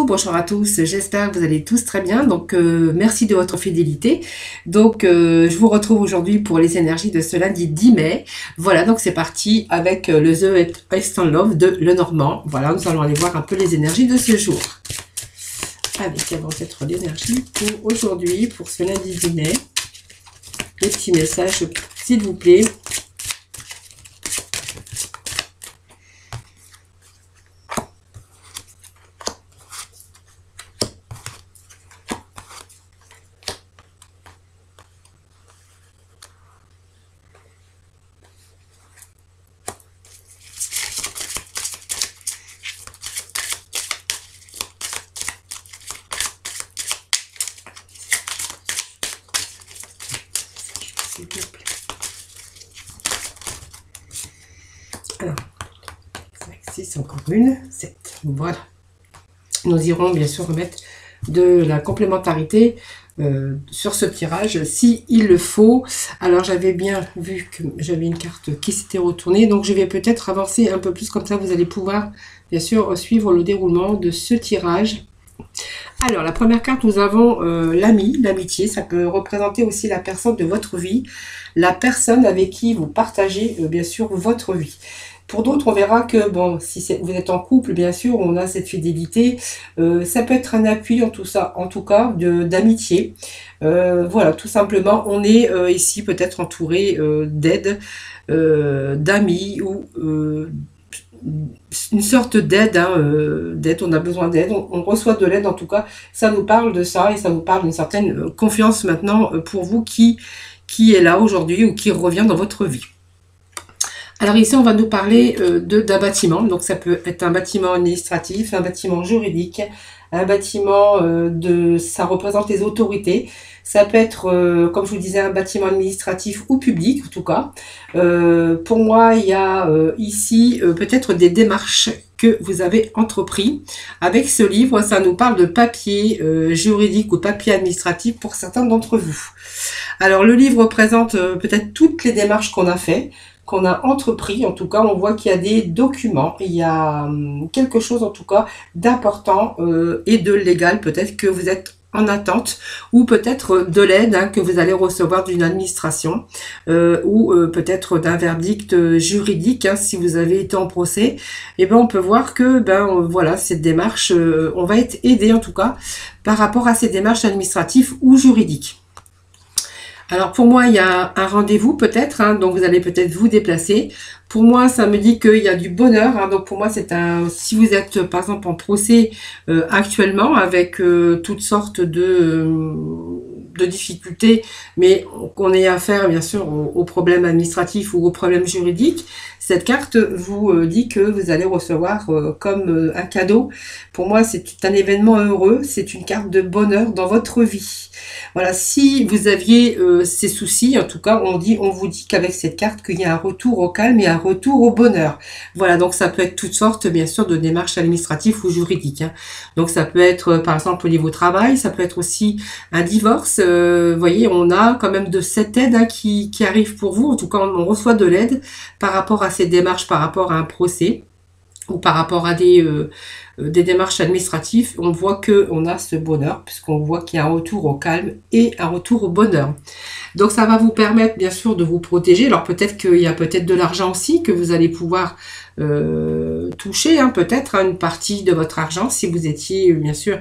bonjour à tous, j'espère que vous allez tous très bien, donc merci de votre fidélité. Donc je vous retrouve aujourd'hui pour les énergies de ce lundi 10 mai. Voilà, donc c'est parti avec le The East Love de Lenormand. Voilà, nous allons aller voir un peu les énergies de ce jour. Allez, quelles vont être les énergies pour aujourd'hui, pour ce lundi 10 mai. Les petits messages, s'il vous plaît. S'il vous plaît. Alors, 5, 6, encore une, 7. Voilà. Nous irons bien sûr remettre de la complémentarité sur ce tirage, si il le faut. Alors, j'avais bien vu que j'avais une carte qui s'était retournée, donc je vais peut-être avancer un peu plus, comme ça vous allez pouvoir bien sûr suivre le déroulement de ce tirage. Alors, la première carte, nous avons l'ami, l'amitié. Ça peut représenter aussi la personne de votre vie, la personne avec qui vous partagez, bien sûr, votre vie. Pour d'autres, on verra que, bon, si vous êtes en couple, bien sûr, on a cette fidélité. Ça peut être un appui, en tout cas, d'amitié. Voilà, tout simplement, on est ici peut-être entouré d'aide, d'amis ou une sorte d'aide, d'aide, on a besoin d'aide, on reçoit de l'aide, en tout cas, ça nous parle de ça et ça nous parle d'une certaine confiance maintenant pour vous qui est là aujourd'hui ou qui revient dans votre vie. Alors ici, on va nous parler d'un bâtiment, donc ça peut être un bâtiment administratif, un bâtiment juridique, un bâtiment ça représente les autorités. Ça peut être, comme je vous disais, un bâtiment administratif ou public, en tout cas. Pour moi, il y a ici peut-être des démarches que vous avez entrepris. Avec ce livre, ça nous parle de papier juridique ou papier administratif pour certains d'entre vous. Alors, le livre présente peut-être toutes les démarches qu'on a fait, qu'on a entrepris. En tout cas, on voit qu'il y a des documents, il y a quelque chose en tout cas d'important et de légal, peut-être que vous êtes en attente, ou peut-être de l'aide que vous allez recevoir d'une administration, ou peut-être d'un verdict juridique, si vous avez été en procès. Et ben on peut voir que voilà, cette démarche, on va être aidé en tout cas par rapport à ces démarches administratives ou juridiques. Alors pour moi, il y a un rendez-vous peut-être, donc vous allez peut-être vous déplacer. Pour moi, ça me dit qu'il y a du bonheur, donc pour moi c'est si vous êtes par exemple en procès actuellement avec toutes sortes de difficultés, mais qu'on ait affaire bien sûr aux problèmes administratifs ou aux problèmes juridiques, cette carte vous dit que vous allez recevoir comme un cadeau. Pour moi, c'est un événement heureux, c'est une carte de bonheur dans votre vie. Voilà, si vous aviez ces soucis, en tout cas, on vous dit qu'avec cette carte, qu'il y a un retour au calme et un retour au bonheur. Voilà, donc ça peut être toutes sortes, bien sûr, de démarches administratives ou juridiques. Donc ça peut être, par exemple, au niveau travail, ça peut être aussi un divorce. Vous voyez, on a quand même de cette aide qui arrive pour vous. En tout cas, on reçoit de l'aide par rapport à ces démarches, par rapport à un procès ou par rapport à des démarches administratives. On voit qu'on a ce bonheur, puisqu'on voit qu'il y a un retour au calme et un retour au bonheur. Donc ça va vous permettre bien sûr de vous protéger. Alors peut-être qu'il y a peut-être de l'argent aussi que vous allez pouvoir toucher, peut-être une partie de votre argent si vous étiez bien sûr,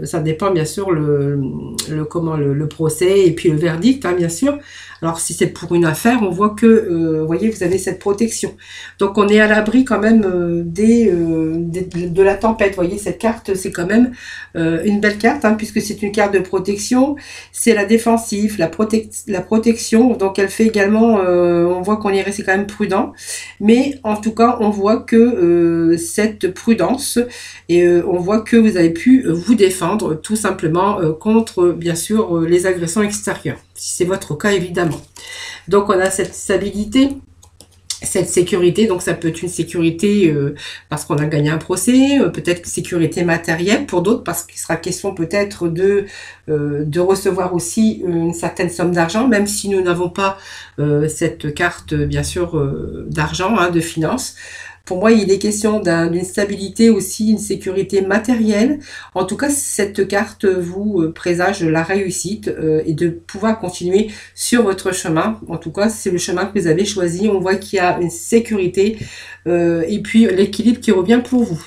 ça dépend bien sûr le procès et puis le verdict, bien sûr. Alors si c'est pour une affaire, on voit que vous voyez, vous avez cette protection. Donc on est à l'abri quand même de la tempête. Vous voyez, cette carte, c'est quand même une belle carte, puisque c'est une carte de protection. C'est la défensive, la protection. Donc elle fait également, on voit qu'on est resté quand même prudent. Mais en tout cas, on voit que cette prudence, et on voit que vous avez pu vous défendre tout simplement contre, bien sûr, les agressions extérieures. Si c'est votre cas, évidemment. Donc on a cette stabilité, cette sécurité, donc ça peut être une sécurité parce qu'on a gagné un procès, peut-être une sécurité matérielle pour d'autres, parce qu'il sera question peut-être de recevoir aussi une certaine somme d'argent, même si nous n'avons pas cette carte, bien sûr, d'argent, de finances. Pour moi, il est question d'une stabilité aussi, une sécurité matérielle. En tout cas, cette carte vous présage la réussite et de pouvoir continuer sur votre chemin. En tout cas, c'est le chemin que vous avez choisi. On voit qu'il y a une sécurité et puis l'équilibre qui revient pour vous.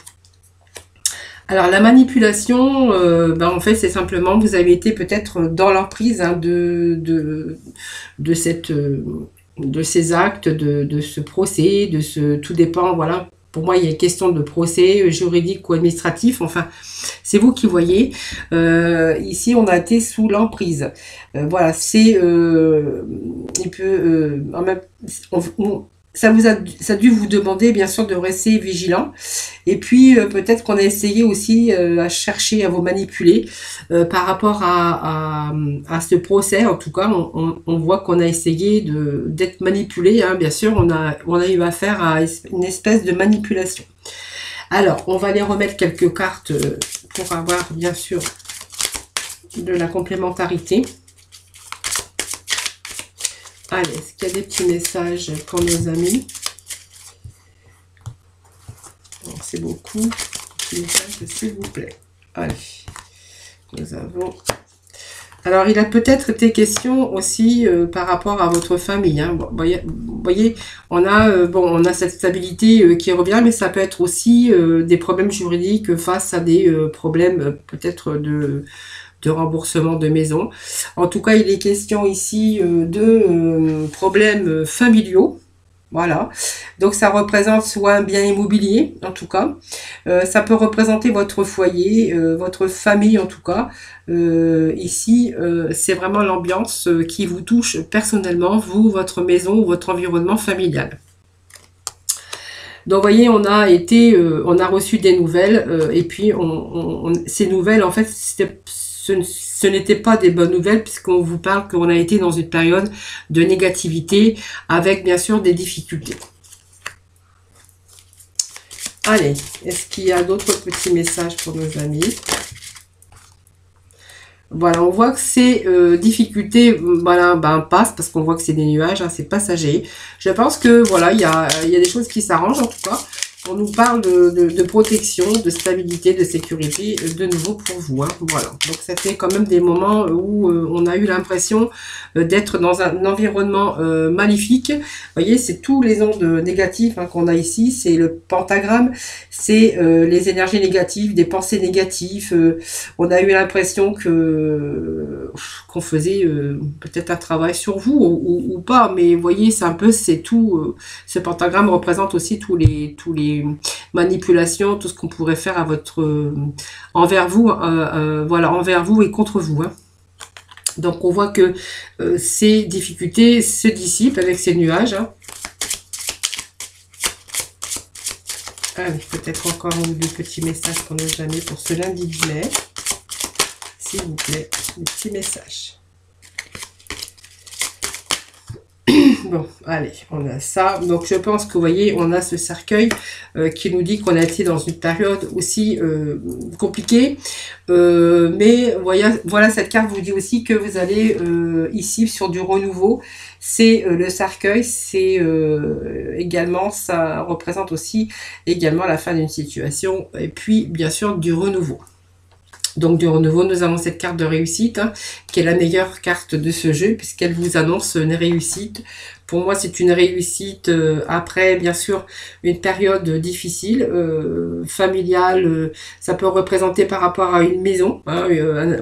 Alors la manipulation, en fait c'est simplement vous avez été peut-être dans l'emprise hein, de ces actes, de ce procès, tout dépend, voilà. Pour moi, il y a une question de procès juridique ou administratif. Enfin, c'est vous qui voyez. Ici, on a été sous l'emprise. Voilà, c'est il peut ça a dû vous demander bien sûr de rester vigilant. Et puis peut-être qu'on a essayé aussi à chercher à vous manipuler par rapport à ce procès. En tout cas, on voit qu'on a essayé d'être manipulé. Hein. Bien sûr, on a eu affaire à une espèce de manipulation. Alors, on va aller remettre quelques cartes pour avoir bien sûr de la complémentarité. Allez, est-ce qu'il y a des petits messages pour nos amis? C'est beaucoup. Petits messages, s'il vous plaît. Allez, nous avons... Alors, il a peut-être été question aussi par rapport à votre famille. Hein. Vous voyez, on a cette stabilité qui revient, mais ça peut être aussi des problèmes juridiques face à des problèmes peut-être de remboursement de maison. En tout cas, il est question ici de problèmes familiaux. Voilà. Donc, ça représente soit un bien immobilier, en tout cas. Ça peut représenter votre foyer, votre famille, en tout cas. Ici, c'est vraiment l'ambiance qui vous touche personnellement, vous, votre maison ou votre environnement familial. Donc, vous voyez, on a reçu des nouvelles et puis ces nouvelles, en fait, ce n'était pas des bonnes nouvelles puisqu'on vous parle qu'on a été dans une période de négativité avec bien sûr des difficultés. Allez, est-ce qu'il y a d'autres petits messages pour nos amis? Voilà, on voit que ces difficultés passent parce qu'on voit que c'est des nuages, hein, c'est passager. Je pense que voilà, il y a des choses qui s'arrangent en tout cas. On nous parle de protection, de stabilité, de sécurité, de nouveau pour vous. Hein. Voilà. Donc, ça fait quand même des moments où on a eu l'impression d'être dans un environnement magnifique. Vous voyez, c'est tous les ondes négatives hein, qu'on a ici. C'est le pentagramme, c'est les énergies négatives, des pensées négatives. On a eu l'impression qu'on faisait peut-être un travail sur vous ou pas. Mais vous voyez, c'est tout. Ce pentagramme représente aussi tous les manipulations, tout ce qu'on pourrait faire à envers vous, voilà, envers vous et contre vous. Hein. Donc on voit que ces difficultés se dissipent avec ces nuages. Hein. Allez, peut-être encore un ou deux petits messages pour nos amis pour ce lundi de mai. S'il vous plaît, des petits messages. Bon, allez, on a ça. Donc, je pense que, vous voyez, on a ce cercueil qui nous dit qu'on a été dans une période aussi compliquée. Mais voilà, cette carte vous dit aussi que vous allez ici sur du renouveau. C'est le cercueil, c'est également, ça représente aussi également la fin d'une situation. Et puis, bien sûr, du renouveau. Donc du renouveau, nous avons cette carte de réussite, hein, qui est la meilleure carte de ce jeu, puisqu'elle vous annonce une réussite. Pour moi, c'est une réussite après, bien sûr, une période difficile, familiale. Ça peut représenter par rapport à une maison hein,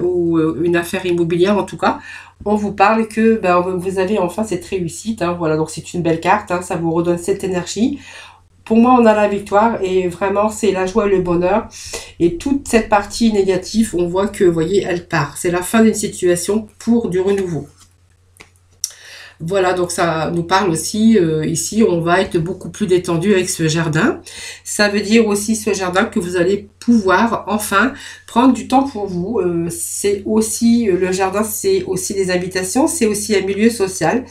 ou une affaire immobilière, en tout cas. On vous parle que vous avez enfin cette réussite. Hein, voilà, donc c'est une belle carte, hein, ça vous redonne cette énergie. Pour moi, on a la victoire et vraiment, c'est la joie et le bonheur. Et toute cette partie négative, on voit que, vous voyez, elle part. C'est la fin d'une situation pour du renouveau. Voilà, donc ça nous parle aussi, ici, on va être beaucoup plus détendu avec ce jardin. Ça veut dire aussi, ce jardin, que vous allez pouvoir, enfin, prendre du temps pour vous. C'est aussi, le jardin, c'est aussi des habitations, c'est aussi un milieu social.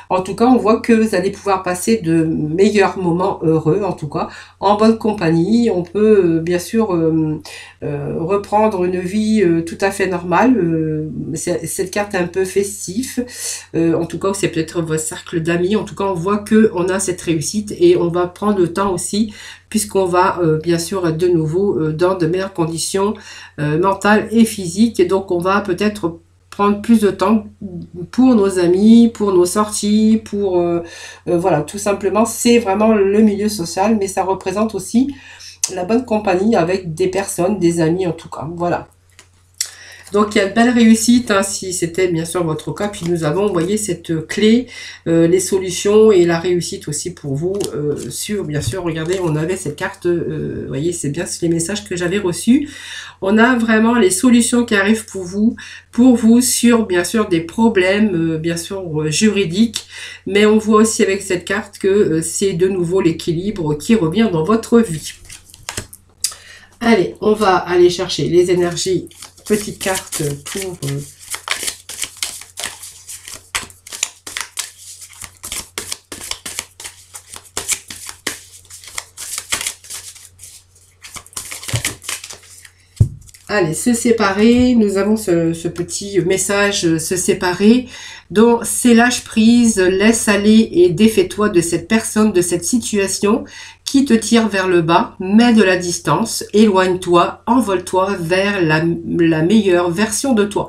En tout cas, on voit que vous allez pouvoir passer de meilleurs moments heureux, en tout cas, en bonne compagnie. On peut bien sûr reprendre une vie tout à fait normale. Cette carte est un peu festive. En tout cas, c'est peut-être votre cercle d'amis. En tout cas, on voit que on a cette réussite et on va prendre le temps aussi, puisqu'on va bien sûr être de nouveau dans de meilleures conditions mentales et physiques. Et donc, on va peut-être prendre plus de temps pour nos amis, pour nos sorties, pour voilà, tout simplement, c'est vraiment le milieu social, mais ça représente aussi la bonne compagnie avec des personnes, des amis en tout cas, voilà. Donc il y a de belles réussites, hein, si c'était bien sûr votre cas. Puis nous avons, vous voyez, cette clé, les solutions et la réussite aussi pour vous. Sur, bien sûr, regardez, on avait cette carte, vous voyez, c'est bien les messages que j'avais reçus. On a vraiment les solutions qui arrivent pour vous sur, bien sûr, des problèmes, bien sûr, juridiques. Mais on voit aussi avec cette carte que c'est de nouveau l'équilibre qui revient dans votre vie. Allez, on va aller chercher les énergies. Petite carte pour allez, se séparer. Nous avons ce petit message, se séparer. Donc, c'est lâche prise, laisse aller et défais-toi de cette personne, de cette situation qui te tire vers le bas. Mets de la distance, éloigne-toi, envole-toi vers la meilleure version de toi.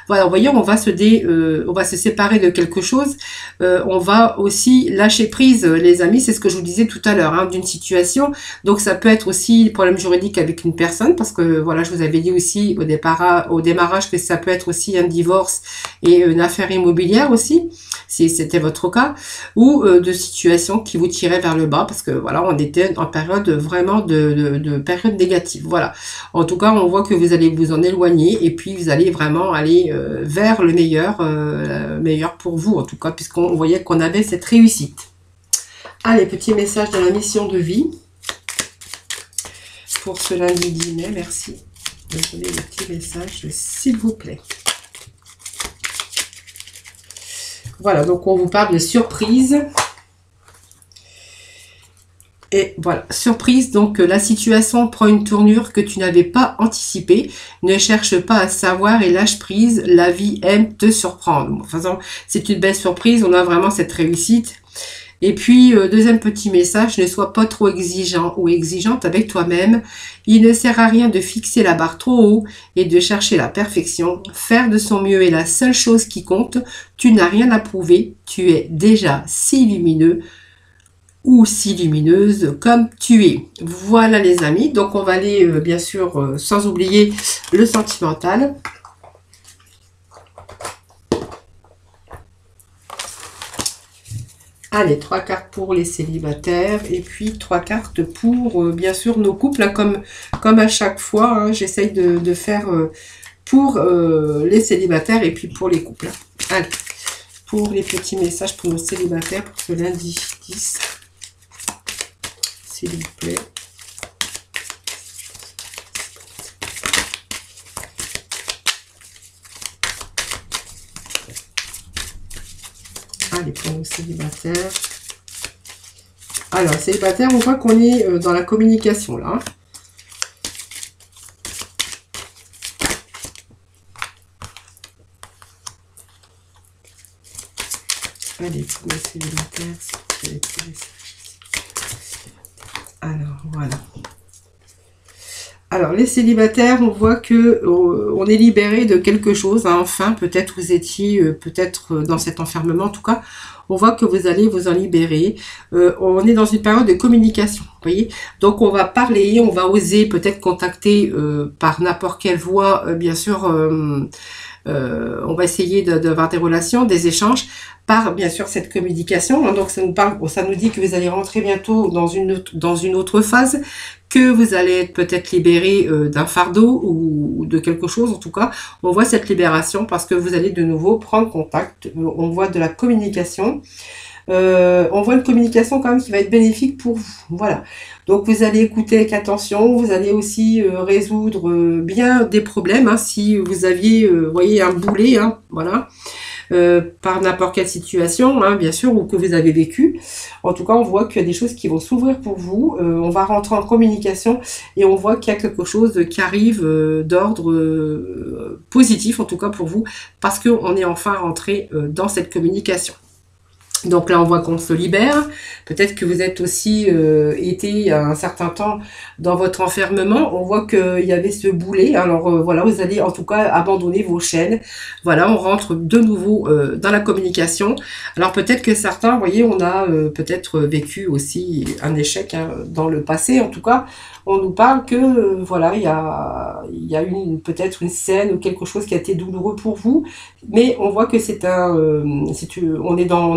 Voilà, vous voyez, on va se séparer de quelque chose. On va aussi lâcher prise, les amis, c'est ce que je vous disais tout à l'heure, hein, d'une situation. Donc, ça peut être aussi problème juridique avec une personne, parce que, voilà, je vous avais dit aussi au démarrage que ça peut être aussi un divorce et une affaire immobilière aussi, si c'était votre cas, ou de situations qui vous tiraient vers le bas, parce que, voilà, on était en période vraiment de période négative. Voilà. En tout cas, on voit que vous allez vous en éloigner et puis vous allez vraiment aller vers le meilleur pour vous, en tout cas, puisqu'on voyait qu'on avait cette réussite. Allez, petit message de la mission de vie pour ce lundi 10 mai. Merci de donner le petit message, s'il vous plaît. Voilà, donc on vous parle de surprise. Et voilà, surprise, donc la situation prend une tournure que tu n'avais pas anticipée. Ne cherche pas à savoir et lâche prise, la vie aime te surprendre. Enfin, c'est une belle surprise, on a vraiment cette réussite. Et puis, deuxième petit message, ne sois pas trop exigeant ou exigeante avec toi-même. Il ne sert à rien de fixer la barre trop haut et de chercher la perfection. Faire de son mieux est la seule chose qui compte. Tu n'as rien à prouver, tu es déjà si lumineux ou si lumineuse comme tu es. Voilà les amis, donc on va aller bien sûr sans oublier le sentimental. Allez, 3 cartes pour les célibataires et puis 3 cartes pour bien sûr nos couples, hein, comme à chaque fois, hein, j'essaye de faire pour les célibataires et puis pour les couples. Hein. Allez, pour les petits messages pour nos célibataires pour ce lundi 10. S'il vous plaît. Allez, pour nos célibataires. Alors, célibataire, on voit qu'on est dans la communication, là. Allez, pour nos célibataires, alors, voilà. Alors, les célibataires, on voit que on est libéré de quelque chose. Hein, enfin, peut-être vous étiez dans cet enfermement. En tout cas, on voit que vous allez vous en libérer. On est dans une période de communication, vous voyez. Donc, on va parler, on va oser peut-être contacter par n'importe quelle voie, bien sûr. On va essayer d'avoir des relations, des échanges par bien sûr cette communication. Donc ça nous dit que vous allez rentrer bientôt dans une autre phase, que vous allez être peut-être libéré d'un fardeau ou de quelque chose. En tout cas, on voit cette libération parce que vous allez de nouveau prendre contact. On voit de la communication. On voit une communication quand même qui va être bénéfique pour vous. Voilà. Donc vous allez écouter avec attention, vous allez aussi résoudre bien des problèmes. Hein, si vous aviez, voyez, un boulet, hein, voilà. par n'importe quelle situation, hein, bien sûr, ou que vous avez vécu. En tout cas, on voit qu'il y a des choses qui vont s'ouvrir pour vous. On va rentrer en communication et on voit qu'il y a quelque chose qui arrive d'ordre positif, en tout cas pour vous, parce qu'on est enfin rentré dans cette communication. Donc là, on voit qu'on se libère. Peut-être que vous êtes aussi été un certain temps dans votre enfermement. On voit qu'il y avait ce boulet. Alors voilà, vous allez en tout cas abandonner vos chaînes. Voilà, on rentre de nouveau dans la communication. Alors peut-être que certains, vous voyez, on a peut-être vécu aussi un échec hein, dans le passé. En tout cas, on nous parle que voilà, il y a eu peut-être une scène ou quelque chose qui a été douloureux pour vous. Mais on voit que c'est on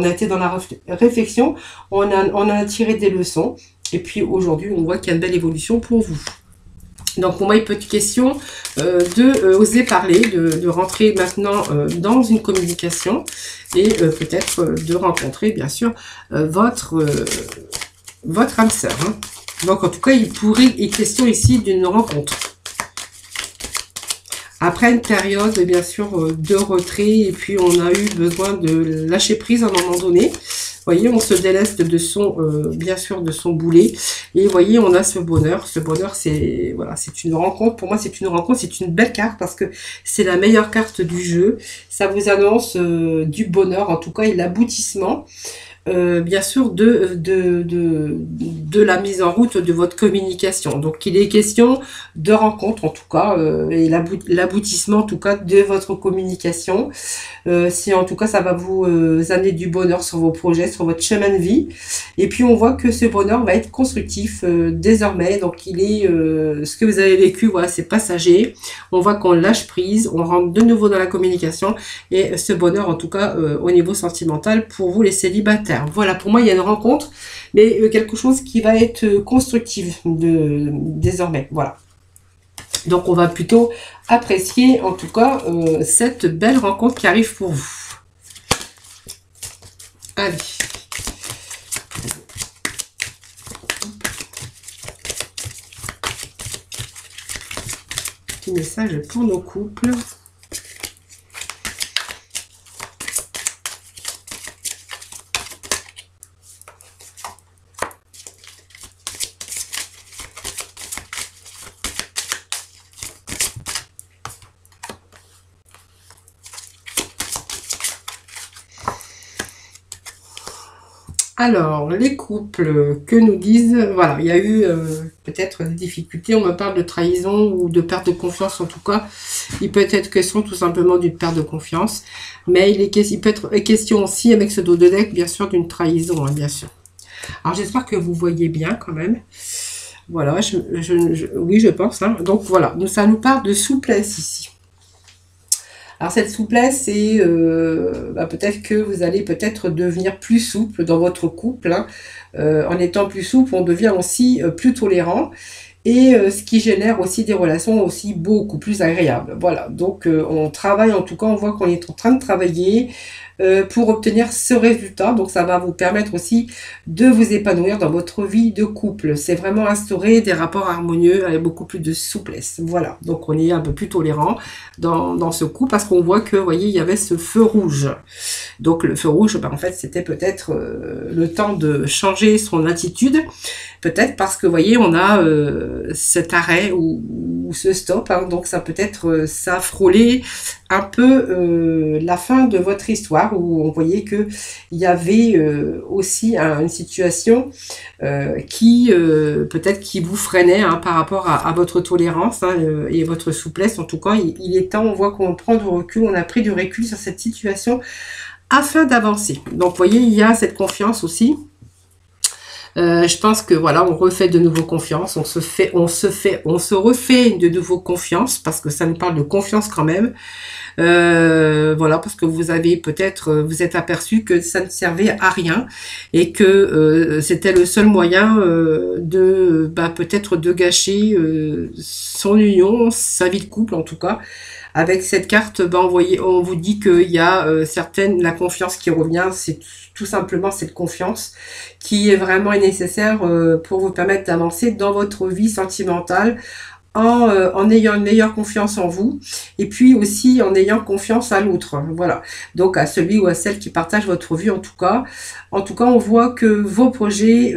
a été dans la réflexion, on a tiré des leçons, et puis aujourd'hui, on voit qu'il y a une belle évolution pour vous. Donc pour moi, il peut être question oser parler, de rentrer maintenant dans une communication, et peut-être de rencontrer, bien sûr, votre âme sœur. Hein. Donc en tout cas, il pourrait être question ici d'une rencontre. Après une période, bien sûr, de retrait, et puis on a eu besoin de lâcher prise à un moment donné. Vous voyez, on se déleste de son, bien sûr, de son boulet. Et vous voyez, on a ce bonheur. Ce bonheur, c'est voilà, c'est une rencontre. Pour moi, c'est une rencontre, c'est une belle carte parce que c'est la meilleure carte du jeu. Ça vous annonce du bonheur, en tout cas, et l'aboutissement. Bien sûr de la mise en route de votre communication. Donc il est question de rencontre en tout cas et l'aboutissement en tout cas de votre communication. Si en tout cas ça va vous amener du bonheur sur vos projets, sur votre chemin de vie. Et puis on voit que ce bonheur va être constructif désormais. Donc il est ce que vous avez vécu, voilà, c'est passager. On voit qu'on lâche prise, on rentre de nouveau dans la communication et ce bonheur en tout cas au niveau sentimental pour vous les célibataires. Voilà, pour moi, il y a une rencontre, mais quelque chose qui va être constructif désormais. Voilà. Donc, on va plutôt apprécier, en tout cas, cette belle rencontre qui arrive pour vous. Allez. Petit message pour nos couples. Alors, les couples que nous disent, voilà, il y a eu peut-être des difficultés, on me parle de trahison ou de perte de confiance en tout cas. Il peut être question tout simplement d'une perte de confiance, mais il peut être question aussi avec ce dos de deck, bien sûr, d'une trahison, hein, bien sûr. Alors, j'espère que vous voyez bien quand même. Voilà, oui, je pense. Hein. Donc, voilà, ça nous parle de souplesse ici. Alors cette souplesse, c'est peut-être que vous allez peut-être devenir plus souple dans votre couple. Hein. En étant plus souple, on devient aussi plus tolérant. Et ce qui génère aussi des relations aussi beaucoup plus agréables. Voilà, donc on travaille, en tout cas, on voit qu'on est en train de travailler pour obtenir ce résultat. Donc ça va vous permettre aussi de vous épanouir dans votre vie de couple. C'est vraiment instaurer des rapports harmonieux avec beaucoup plus de souplesse. Voilà, donc on est un peu plus tolérant dans ce coup parce qu'on voit que, vous voyez, il y avait ce feu rouge. Donc le feu rouge, en fait, c'était peut-être le temps de changer son attitude. Peut-être parce que, vous voyez, on a cet arrêt ou ce stop. Hein, donc ça peut être, ça a frôlé un peu la fin de votre histoire où on voyait que il y avait aussi une situation qui peut-être qui vous freinait hein, par rapport à votre tolérance hein, et votre souplesse. En tout cas, il est temps, on voit qu'on prend du recul, on a pris du recul sur cette situation afin d'avancer. Donc, vous voyez, il y a cette confiance aussi. Je pense que voilà, on refait de nouveau confiance, on se refait de nouveau confiance parce que ça nous parle de confiance quand même. Voilà, parce que vous avez peut-être, vous êtes aperçu que ça ne servait à rien et que c'était le seul moyen de peut-être de gâcher son union, sa vie de couple en tout cas. Avec cette carte, on vous dit qu'il y a la confiance qui revient, c'est tout simplement cette confiance qui est vraiment nécessaire pour vous permettre d'avancer dans votre vie sentimentale en ayant une meilleure confiance en vous et puis aussi en ayant confiance à l'autre. Voilà. Donc à celui ou à celle qui partage votre vie en tout cas. En tout cas, on voit que vos projets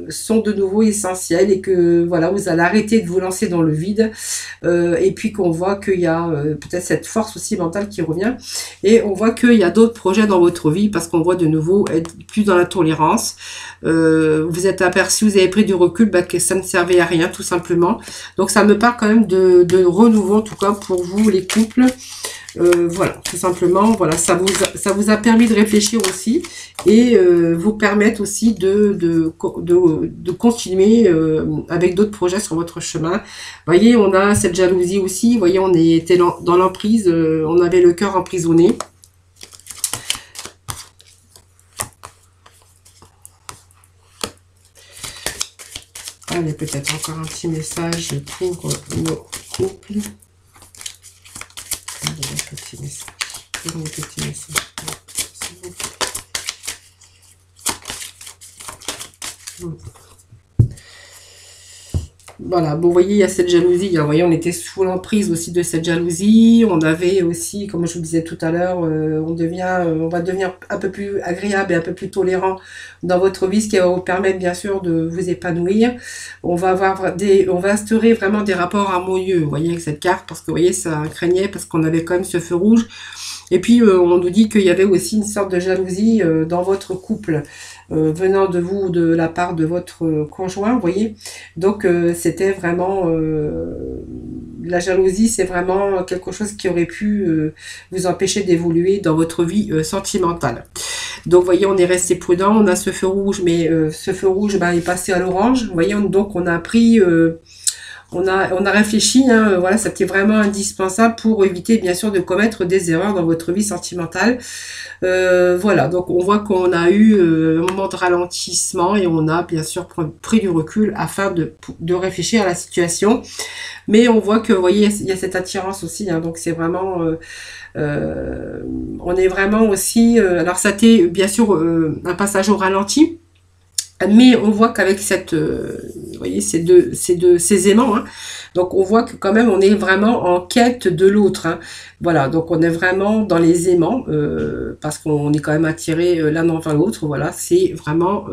sont de nouveau essentiels et que voilà, vous allez arrêter de vous lancer dans le vide et puis qu'on voit qu'il y a peut-être cette force aussi mentale qui revient et on voit qu'il y a d'autres projets dans votre vie parce qu'on voit de nouveau être plus dans la tolérance. Vous êtes aperçu, vous avez pris du recul, bah, que ça ne servait à rien tout simplement. Donc ça me parle quand même de renouveau en tout cas pour vous les couples. Voilà, tout simplement, voilà, ça vous a permis de réfléchir aussi et vous permettre aussi de continuer avec d'autres projets sur votre chemin. Vous voyez, on a cette jalousie aussi, vous voyez, on était dans l'emprise, on avait le cœur emprisonné. Allez, peut-être encore un petit message pour nos couples. Un petit message. Un petit message. Voilà, bon, vous voyez, il y a cette jalousie. Vous voyez, on était sous l'emprise aussi de cette jalousie. On avait aussi, comme je vous disais tout à l'heure, on va devenir un peu plus agréable et un peu plus tolérant dans votre vie, ce qui va vous permettre, bien sûr, de vous épanouir. On va instaurer vraiment des rapports harmonieux, vous voyez, avec cette carte, parce que, vous voyez, ça craignait, parce qu'on avait quand même ce feu rouge. Et puis, on nous dit qu'il y avait aussi une sorte de jalousie dans votre couple, venant de vous ou de la part de votre conjoint, vous voyez. Donc, c'était vraiment... la jalousie, c'est vraiment quelque chose qui aurait pu vous empêcher d'évoluer dans votre vie sentimentale. Donc, vous voyez, on est resté prudent, on a ce feu rouge, mais ce feu rouge est passé à l'orange. Vous voyez, donc on a pris... on a réfléchi, hein, voilà, c'était vraiment indispensable pour éviter bien sûr de commettre des erreurs dans votre vie sentimentale. Voilà, donc on voit qu'on a eu un moment de ralentissement et on a bien sûr pris du recul afin de réfléchir à la situation. Mais on voit que, vous voyez, il y a cette attirance aussi, hein, donc c'est vraiment... on est vraiment aussi... alors ça a été bien sûr un passage au ralenti. Mais on voit qu'avec cette, vous voyez, ces aimants, hein, donc on voit que quand même on est vraiment en quête de l'autre. Hein. Voilà, donc on est vraiment dans les aimants parce qu'on est quand même attiré l'un envers l'autre. Voilà, c'est vraiment,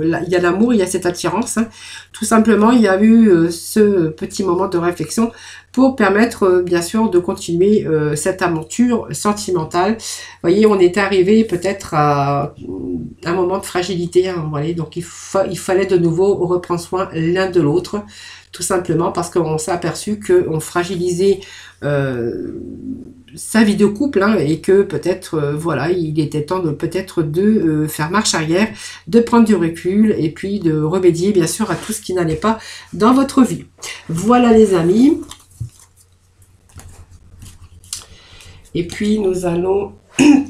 il y a l'amour, il y a cette attirance. Hein. Tout simplement, il y a eu ce petit moment de réflexion pour permettre bien sûr de continuer cette aventure sentimentale. Vous voyez, on est arrivé peut-être à un moment de fragilité. Hein, voilà, donc il fallait de nouveau reprendre soin l'un de l'autre, tout simplement parce qu'on s'est aperçu qu'on fragilisait sa vie de couple hein, et que peut-être voilà, il était temps de peut-être de faire marche arrière, de prendre du recul et puis de remédier bien sûr à tout ce qui n'allait pas dans votre vie. Voilà les amis. Et puis nous allons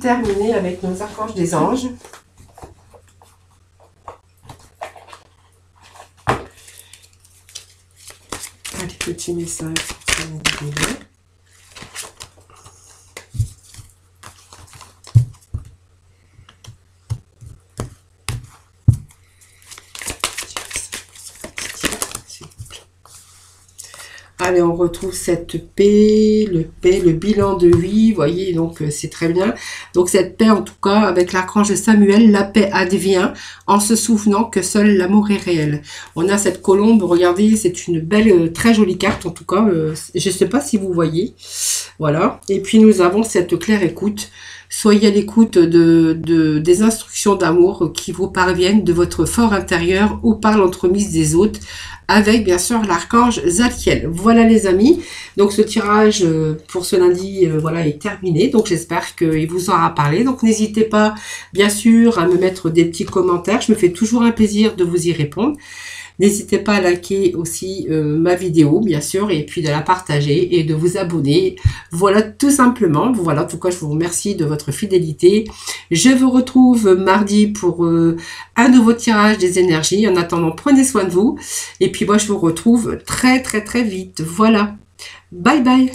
terminer avec nos archanges des anges. Allez, petit message. Allez, on retrouve cette paix, le bilan de vie, vous voyez, donc c'est très bien. Donc cette paix, en tout cas, avec l'archange Samuel, la paix advient en se souvenant que seul l'amour est réel. On a cette colombe, regardez, c'est une belle, très jolie carte, en tout cas, je ne sais pas si vous voyez, voilà. Et puis nous avons cette claire écoute. Soyez à l'écoute des instructions d'amour qui vous parviennent de votre fort intérieur ou par l'entremise des autres, avec bien sûr l'archange Zadkiel. Voilà les amis, donc ce tirage pour ce lundi voilà, est terminé, donc j'espère qu'il vous aura parlé. Donc n'hésitez pas bien sûr à me mettre des petits commentaires, je me fais toujours un plaisir de vous y répondre. N'hésitez pas à liker aussi ma vidéo, bien sûr, et puis de la partager et de vous abonner. Voilà, tout simplement. Voilà, en tout cas, je vous remercie de votre fidélité. Je vous retrouve mardi pour un nouveau tirage des énergies. En attendant, prenez soin de vous. Et puis moi, je vous retrouve très, très, très vite. Voilà. Bye, bye.